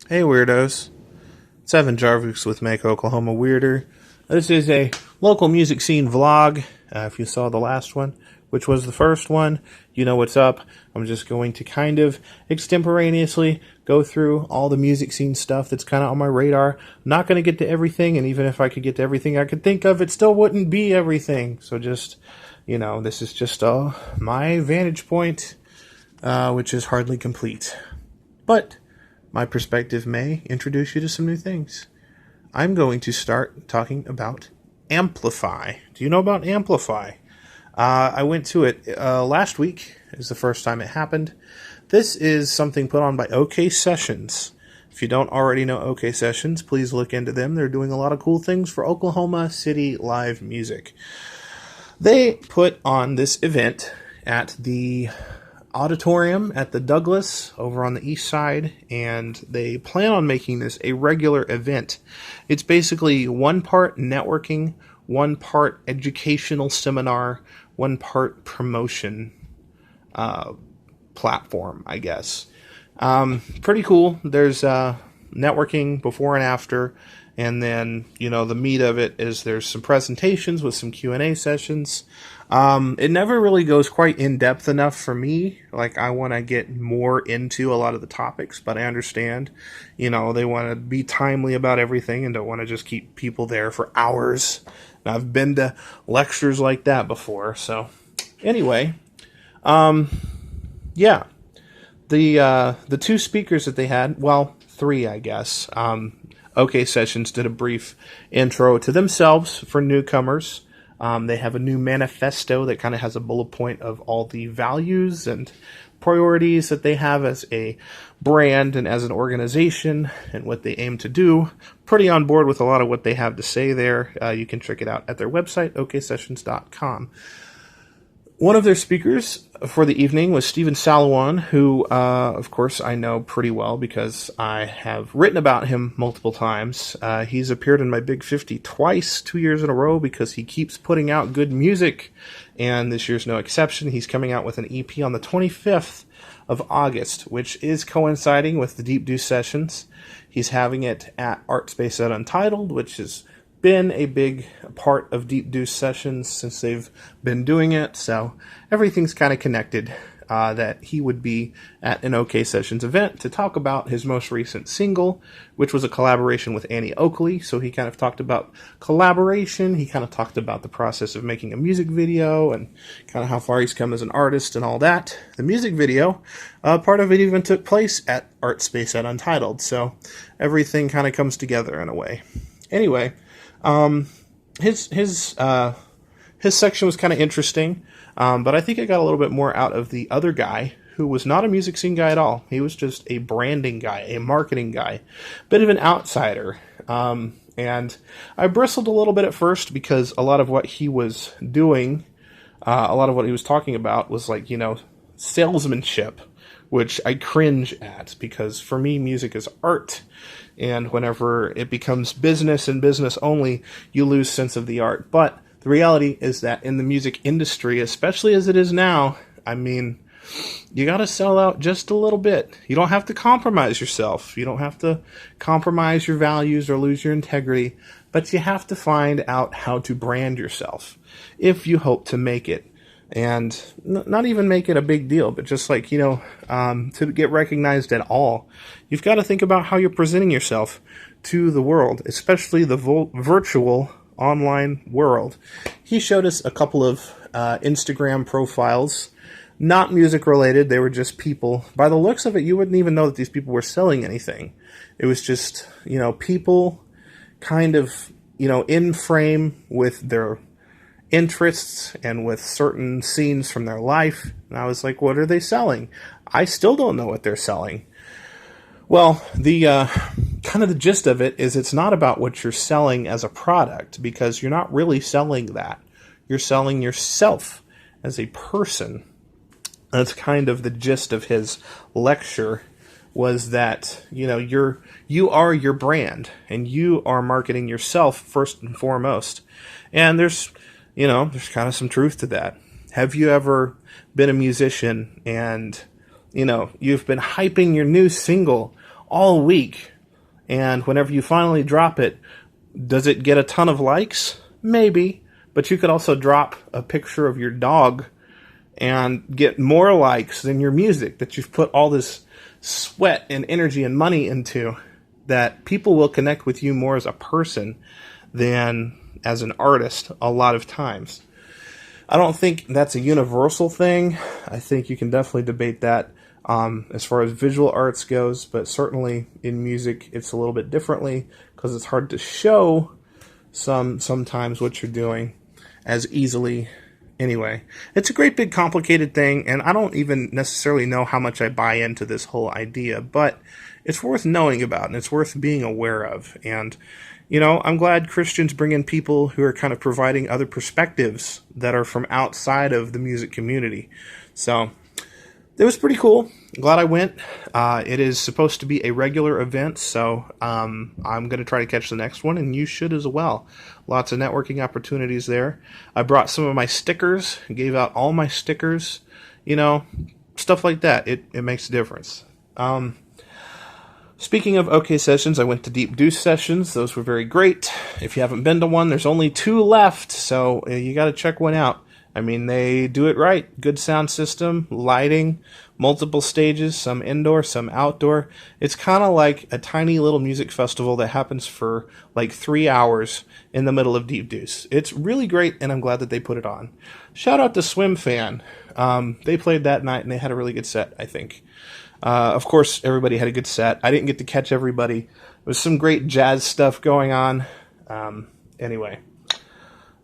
Hey Weirdos, it's Evan Jarvis with Make Oklahoma Weirder. This is a local music scene vlog. If you saw the last one, which was the first one, you know what's up. I'm just going to kind of extemporaneously go through all the music scene stuff that's kind of on my radar. I'm not going to get to everything, and even if I could get to everything I could think of, it still wouldn't be everything. So just, this is just my vantage point, which is hardly complete. But my perspective may introduce you to some new things. I'm going to start talking about Amplify. Do you know about Amplify? I went to it last week. Is the first time it happened. This is something put on by OkSessions. If you don't already know OkSessions, please look into them. They're doing a lot of cool things for Oklahoma City live music. They put on this event at the auditorium at the Douglas over on the east side, and they plan on making this a regular event. It's basically one part networking, one part educational seminar, one part promotion platform, I guess. Pretty cool. There's networking before and after, and then, the meat of it is there's some presentations with some Q&A sessions. It never really goes quite in-depth enough for me. Like, I want to get more into a lot of the topics, but I understand, they want to be timely about everything and don't want to just keep people there for hours. And I've been to lectures like that before, so anyway, yeah. The two speakers that they had, well, three, I guess. OkSessions did a brief intro to themselves for newcomers. They have a new manifesto that kind of has a bullet point of all the values and priorities that they have as a brand and as an organization and what they aim to do. Pretty on board with a lot of what they have to say there. You can check it out at their website, OkSessions.com. One of their speakers for the evening was Stephen Salewon, who, of course, I know pretty well because I have written about him multiple times. He's appeared in my Big 50 twice, 2 years in a row, because he keeps putting out good music, and this year's no exception. He's coming out with an EP on the 25th of August, which is coinciding with the Deep Deuce Sessions. He's having it at Art Space at Untitled, which is been a big part of Deep Deuce Sessions since they've been doing it, so everything's kind of connected. That he would be at an OkSessions event to talk about his most recent single, which was a collaboration with Annie Oakley. So he kind of talked about collaboration, he kind of talked about the process of making a music video, and kind of how far he's come as an artist and all that. The music video, part of it even took place at Art Space at Untitled, so everything kind of comes together in a way. Anyway, his section was kind of interesting, but I think I got a little bit more out of the other guy, who was not a music scene guy at all. He was just a branding guy, a marketing guy, bit of an outsider. And I bristled a little bit at first because a lot of what he was doing, a lot of what he was talking about was like, salesmanship, which I cringe at, because for me, music is art. And whenever it becomes business and business only, you lose sense of the art. But the reality is that in the music industry, especially as it is now, you got to sell out just a little bit. You don't have to compromise yourself. You don't have to compromise your values or lose your integrity. But you have to find out how to brand yourself if you hope to make it. And not even make it a big deal, but just like, to get recognized at all, you've got to think about how you're presenting yourself to the world, especially the virtual online world. He showed us a couple of Instagram profiles, not music related. They were just people. By the looks of it, you wouldn't even know that these people were selling anything. It was just, people kind of, in frame with their interests and with certain scenes from their life. And I was like, what are they selling? I still don't know what they're selling. Well, the kind of the gist of it is it's not about what you're selling as a product, because you're not really selling that. You're selling yourself as a person. That's kind of the gist of his lecture, was that, you are your brand, and you are marketing yourself first and foremost. And there's kind of some truth to that. Have you ever been a musician and, you've been hyping your new single all week. And whenever you finally drop it, does it get a ton of likes? Maybe. But you could also drop a picture of your dog and get more likes than your music that you've put all this sweat and energy and money into, that people will connect with you more as a person than as an artist a lot of times. I don't think that's a universal thing. I think you can definitely debate that as far as visual arts goes, but certainly in music it's a little bit differently because it's hard to show sometimes what you're doing as easily. Anyway, it's a great big complicated thing, and I don't even necessarily know how much I buy into this whole idea, but it's worth knowing about, and it's worth being aware of. And, you know, I'm glad Christians bring in people who are kind of providing other perspectives that are from outside of the music community. So it was pretty cool. I'm glad I went. It is supposed to be a regular event, so I'm going to try to catch the next one, and you should as well. Lots of networking opportunities there. I brought some of my stickers, gave out all my stickers, you know, stuff like that. It makes a difference. Speaking of OkSessions, I went to Deep Deuce Sessions. Those were very great. If you haven't been to one, there's only 2 left, so you got to check one out. I mean, they do it right. Good sound system, lighting, multiple stages, some indoor, some outdoor. It's kind of like a tiny little music festival that happens for like 3 hours in the middle of Deep Deuce. It's really great, and I'm glad that they put it on. Shout out to Swim Fan. They played that night, and they had a really good set, I think. Of course, everybody had a good set. I didn't get to catch everybody. There was some great jazz stuff going on. Anyway.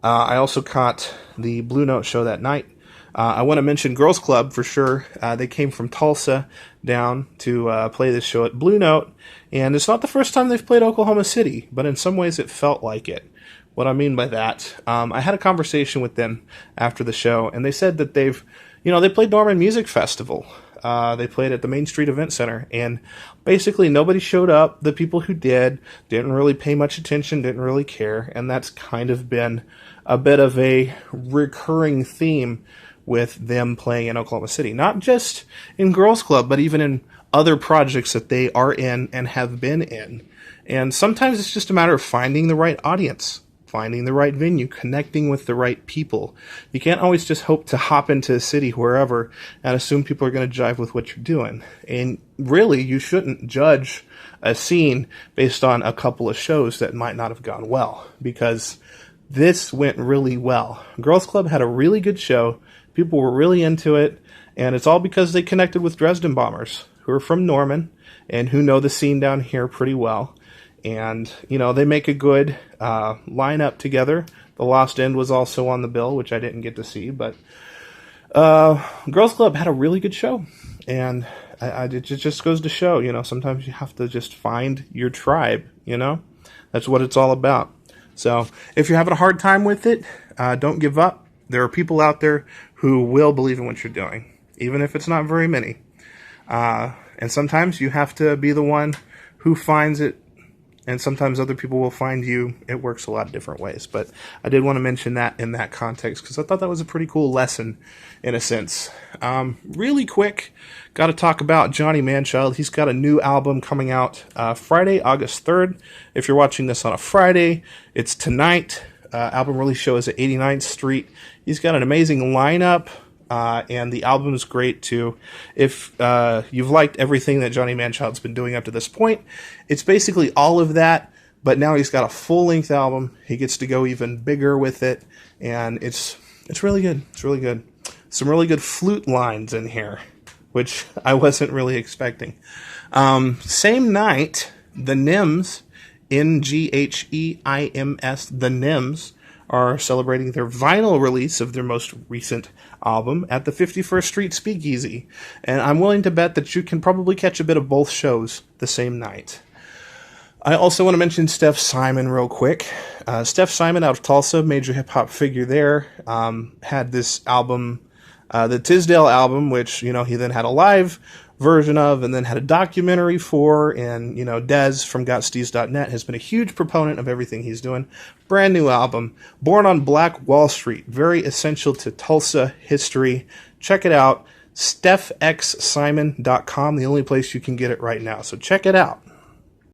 I also caught the Blue Note show that night. I want to mention Girls Club for sure. They came from Tulsa down to play this show at Blue Note, and it's not the first time they've played Oklahoma City, but in some ways it felt like it. What I mean by that, I had a conversation with them after the show, and they said that they played Norman Music Festival. They played at the Main Street Event Center, and basically nobody showed up. The people who didn't really pay much attention, didn't really care, and that's kind of been a bit of a recurring theme with them playing in Oklahoma City. Not just in Girls Club, but even in other projects that they are in and have been in. And sometimes it's just a matter of finding the right audience, finding the right venue, connecting with the right people. You can't always just hope to hop into a city wherever and assume people are going to jive with what you're doing. And really, you shouldn't judge a scene based on a couple of shows that might not have gone well, because this went really well. Girls Club had a really good show. People were really into it, and it's all because they connected with Dresden Bombers, who are from Norman and who know the scene down here pretty well. And, you know, they make a good lineup together. The Lost End was also on the bill, which I didn't get to see. But Girls Club had a really good show. And it just goes to show, you know, sometimes you have to just find your tribe, you know. That's what it's all about. So if you're having a hard time with it, don't give up. There are people out there who will believe in what you're doing, even if it's not very many. And sometimes you have to be the one who finds it, and sometimes other people will find you. It works a lot of different ways. But I did want to mention that in that context, because I thought that was a pretty cool lesson, in a sense. Really quick, got to talk about Johnny Manchild. He's got a new album coming out Friday, August 3rd. If you're watching this on a Friday, it's tonight. Album release show is at 89th Street. He's got an amazing lineup. And the album is great too. If you've liked everything that Johnny Manchild's been doing up to this point, it's basically all of that, but now he's got a full-length album. He gets to go even bigger with it, and it's really good. It's really good. Some really good flute lines in here, which I wasn't really expecting. Same night, the Nghiems, Ngheims, the Nghiems, are celebrating their vinyl release of their most recent album at the 51st Street Speakeasy. And I'm willing to bet that you can probably catch a bit of both shows the same night. I also want to mention Steph Simon real quick. Steph Simon out of Tulsa, major hip-hop figure there, had this album, the Tisdale album, which, you know, he then had a live version of, and then had a documentary for, and, you know, Dez from GotSteez.net has been a huge proponent of everything he's doing. Brand new album, Born on Black Wall Street, very essential to Tulsa history. Check it out. StephXSimon.com, the only place you can get it right now. So check it out.